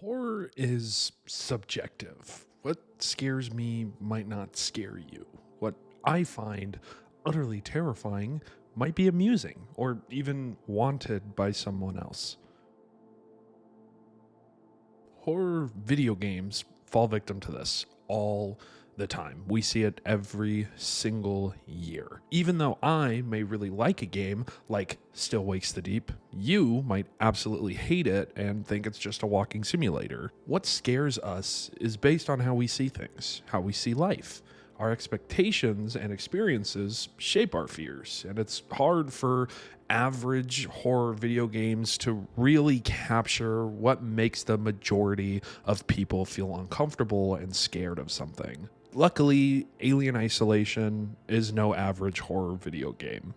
Horror is subjective. What scares me might not scare you. What I find utterly terrifying might be amusing or even wanted by someone else. Horror video games fall victim to this all the time. We see it every single year. Even though I may really like a game like Still Wakes the Deep, you might absolutely hate it and think it's just a walking simulator. What scares us is based on how we see things, how we see life. Our expectations and experiences shape our fears, and it's hard for average horror video games to really capture what makes the majority of people feel uncomfortable and scared of something. Luckily, Alien Isolation is no average horror video game.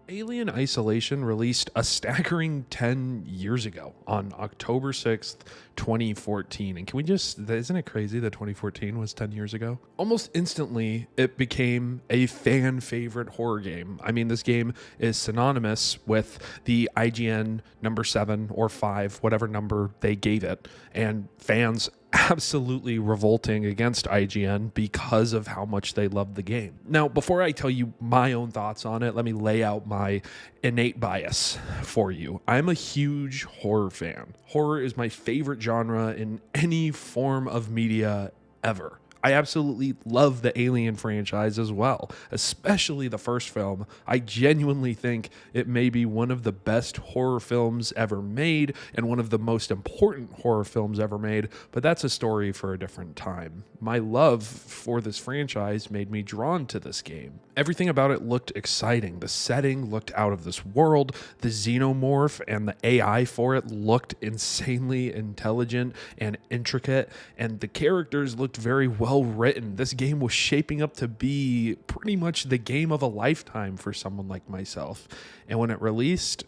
Alien Isolation released a staggering 10 years ago on October 6th, 2014. And isn't it crazy that 2014 was 10 years ago? Almost instantly, it became a fan favorite horror game. I mean, this game is synonymous with the IGN number 7 or 5, whatever number they gave it. And fans absolutely revolting against IGN because of how much they love the game. Now, before I tell you my own thoughts on it, let me lay out my innate bias for you. I'm a huge horror fan. Horror is my favorite genre in any form of media ever. I absolutely love the Alien franchise as well, especially the first film. I genuinely think it may be one of the best horror films ever made and one of the most important horror films ever made, but that's a story for a different time. My love for this franchise made me drawn to this game. Everything about it looked exciting. The setting looked out of this world. The xenomorph and the AI for it looked insanely intelligent and intricate, and the characters looked very well written. This game was shaping up to be pretty much the game of a lifetime for someone like myself. And when it released,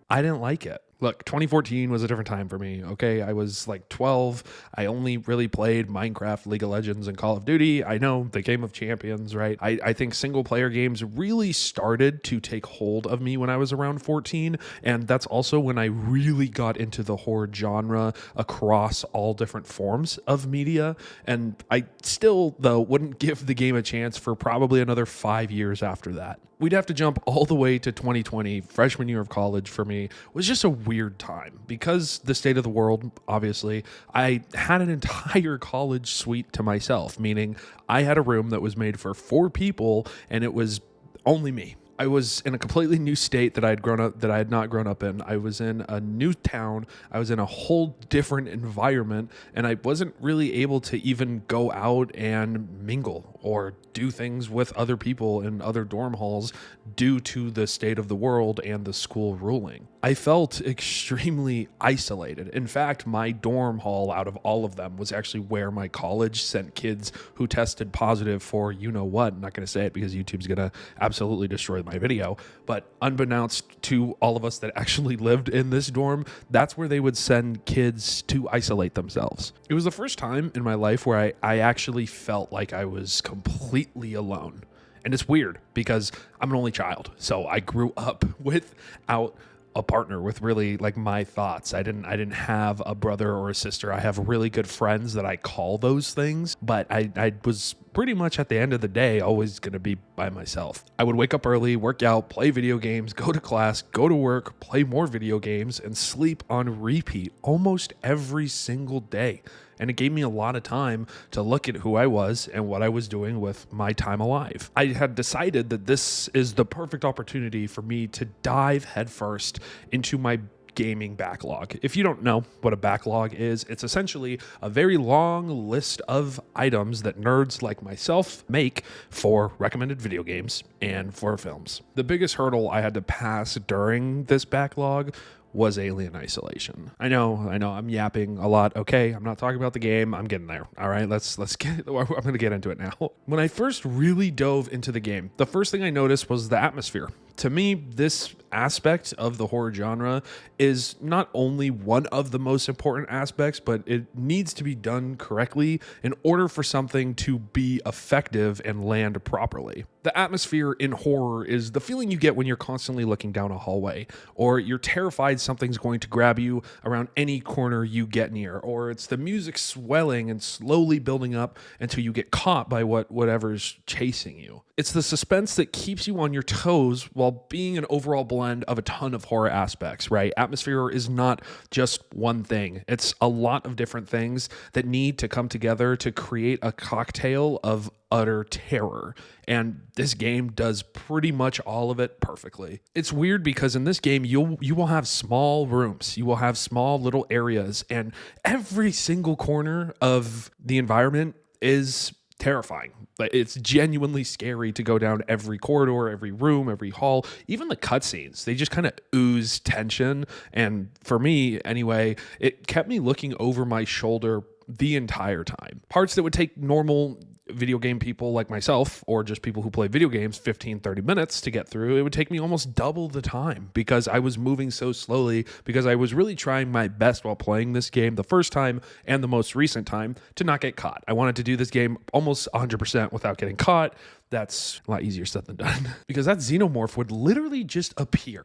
I didn't like it. Look, 2014 was a different time for me, okay? I was like 12. I only really played Minecraft, League of Legends, and Call of Duty. I know, the Game of Champions, right? I think single-player games really started to take hold of me when I was around 14, and that's also when I really got into the horror genre across all different forms of media, and I still, though, wouldn't give the game a chance for probably another 5 years after that. We'd have to jump all the way to 2020. Freshman year of college for me was just a weird time because the state of the world, obviously, I had an entire college suite to myself, meaning I had a room that was made for 4 people and it was only me. I was in a completely new state that I had not grown up in. I was in a new town. I was in a whole different environment, and I wasn't really able to even go out and mingle or do things with other people in other dorm halls due to the state of the world and the school ruling. I felt extremely isolated. In fact, my dorm hall out of all of them was actually where my college sent kids who tested positive for you know what. I'm not going to say it because YouTube's going to absolutely destroy my video, but unbeknownst to all of us that actually lived in this dorm, that's where they would send kids to isolate themselves. It was the first time in my life where I actually felt like I was completely alone. And it's weird because I'm an only child, so I grew up without a partner with really like my thoughts. I didn't have a brother or a sister. I have really good friends that I call those things, but I was pretty much at the end of the day always going to be by myself. I would wake up early, work out, play video games, go to class, go to work, play more video games, and sleep on repeat almost every single day. And it gave me a lot of time to look at who I was and what I was doing with my time alive. I had decided that this is the perfect opportunity for me to dive headfirst into my gaming backlog. If you don't know what a backlog is, it's essentially a very long list of items that nerds like myself make for recommended video games and for films. The biggest hurdle I had to pass during this backlog was Alien Isolation. I know, I'm yapping a lot. Okay, I'm not talking about the game. I'm getting there. All right, let's get, I'm going to get into it now. When I first really dove into the game, the first thing I noticed was the atmosphere. To me, this aspect of the horror genre is not only one of the most important aspects, but it needs to be done correctly in order for something to be effective and land properly. The atmosphere in horror is the feeling you get when you're constantly looking down a hallway, or you're terrified something's going to grab you around any corner you get near, or it's the music swelling and slowly building up until you get caught by whatever's chasing you. It's the suspense that keeps you on your toes while being an overall blend of a ton of horror aspects, right? Atmosphere is not just one thing. It's a lot of different things that need to come together to create a cocktail of utter terror. And this game does pretty much all of it perfectly. It's weird because in this game, you will have small rooms, you will have small little areas, and every single corner of the environment is terrifying. It's genuinely scary to go down every corridor, every room, every hall, even the cutscenes. They just kind of ooze tension. And for me, anyway, it kept me looking over my shoulder the entire time. Parts that would take normal video game people like myself, or just people who play video games 15-30 minutes to get through, it would take me almost double the time because I was moving so slowly, because I was really trying my best while playing this game the first time and the most recent time to not get caught. I wanted to do this game almost 100% without getting caught. That's a lot easier said than done because that xenomorph would literally just appear.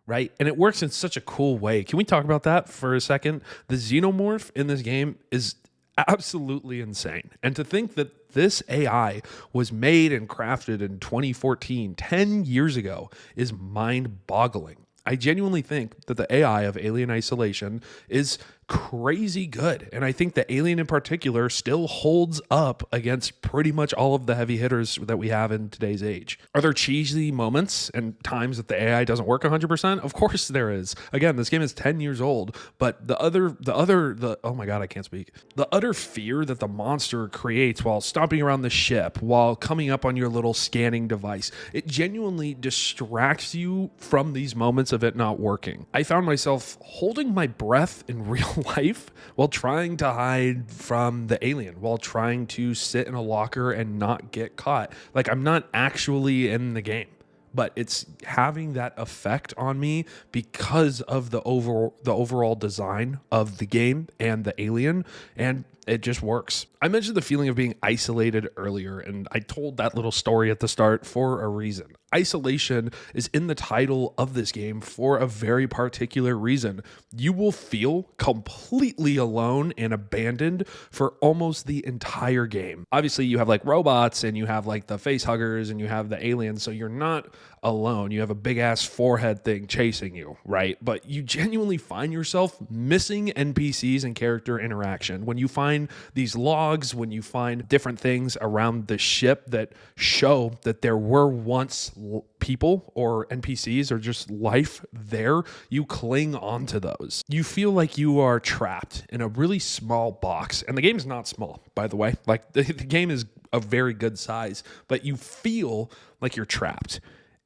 Right? And it works in such a cool way. Can we talk about that for a second? The xenomorph in this game is absolutely insane. And to think that this AI was made and crafted in 2014, 10 years ago, is mind-boggling. I genuinely think that the AI of Alien Isolation is crazy good. And I think that Alien in particular still holds up against pretty much all of the heavy hitters that we have in today's age. Are there cheesy moments and times that the AI doesn't work 100%? Of course there is. Again, this game is 10 years old, but the oh my God, I can't speak. The utter fear that the monster creates while stomping around the ship, while coming up on your little scanning device, it genuinely distracts you from these moments of it not working. I found myself holding my breath in real life while trying to hide from the alien, while trying to sit in a locker and not get caught. Like, I'm not actually in the game, but it's having that effect on me because of the overall design of the game and the alien, and it just works. I mentioned the feeling of being isolated earlier, and I told that little story at the start for a reason. Isolation is in the title of this game for a very particular reason. You will feel completely alone and abandoned for almost the entire game. Obviously, you have like robots and you have like the face huggers and you have the aliens, so you're not alone. You have a big ass forehead thing chasing you, right? But you genuinely find yourself missing NPCs and character interaction. When you find these logs, when you find different things around the ship that show that there were once people or NPCs or just life there, you cling onto those. You feel like you are trapped in a really small box. And the game is not small, by the way. Like the game is a very good size, but you feel like you're trapped.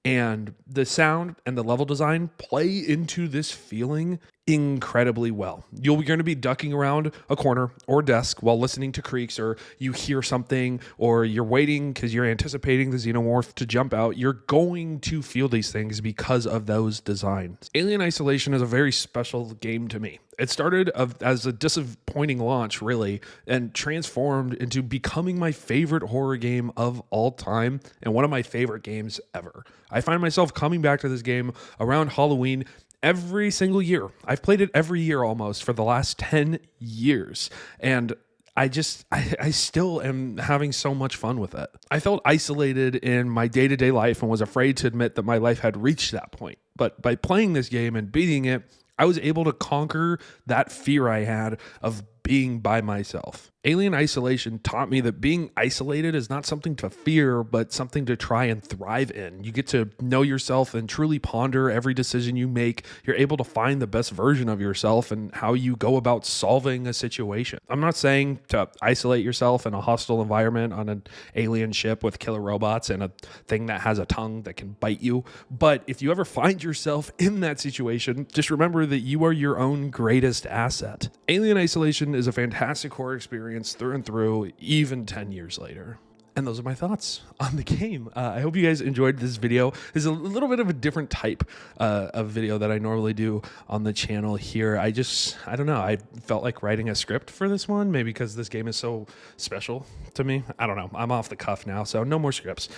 And the sound and the level design play into this feeling incredibly well. You're going to be ducking around a corner or desk while listening to creaks, or you hear something, or you're waiting because you're anticipating the xenomorph to jump out. You're going to feel these things because of those designs. Alien Isolation is a very special game to me. It started as a disappointing launch, really, and transformed into becoming my favorite horror game of all time and one of my favorite games ever. I find myself coming back to this game around Halloween every single year. I've played it every year almost for the last 10 years. And I still am having so much fun with it. I felt isolated in my day-to-day life and was afraid to admit that my life had reached that point. But by playing this game and beating it, I was able to conquer that fear I had of being by myself. Alien Isolation taught me that being isolated is not something to fear, but something to try and thrive in. You get to know yourself and truly ponder every decision you make. You're able to find the best version of yourself and how you go about solving a situation. I'm not saying to isolate yourself in a hostile environment on an alien ship with killer robots and a thing that has a tongue that can bite you. But if you ever find yourself in that situation, just remember that you are your own greatest asset. Alien Isolation is a fantastic horror experience through and through, even 10 years later. And those are my thoughts on the game. I hope you guys enjoyed this video. This is a little bit of a different type of video that I normally do on the channel here. I don't know. I felt like writing a script for this one, maybe because this game is so special to me. I don't know. I'm off the cuff now, so no more scripts.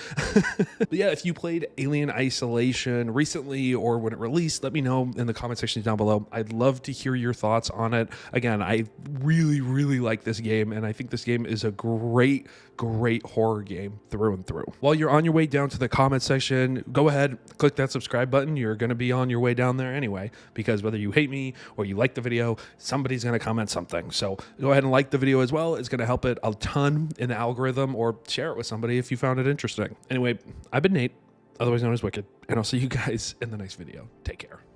But yeah, if you played Alien Isolation recently or when it released, let me know in the comment section down below. I'd love to hear your thoughts on it. Again, I really, really like this game, and I think this game is a great horror game through and through. While you're on your way down to the comment section, go ahead, click that subscribe button. You're going to be on your way down there anyway, because whether you hate me or you like the video, somebody's going to comment something. So go ahead and like the video as well. It's going to help it a ton in the algorithm, or share it with somebody if you found it interesting. Anyway, I've been Nate, otherwise known as Wicked, and I'll see you guys in the next video. Take care.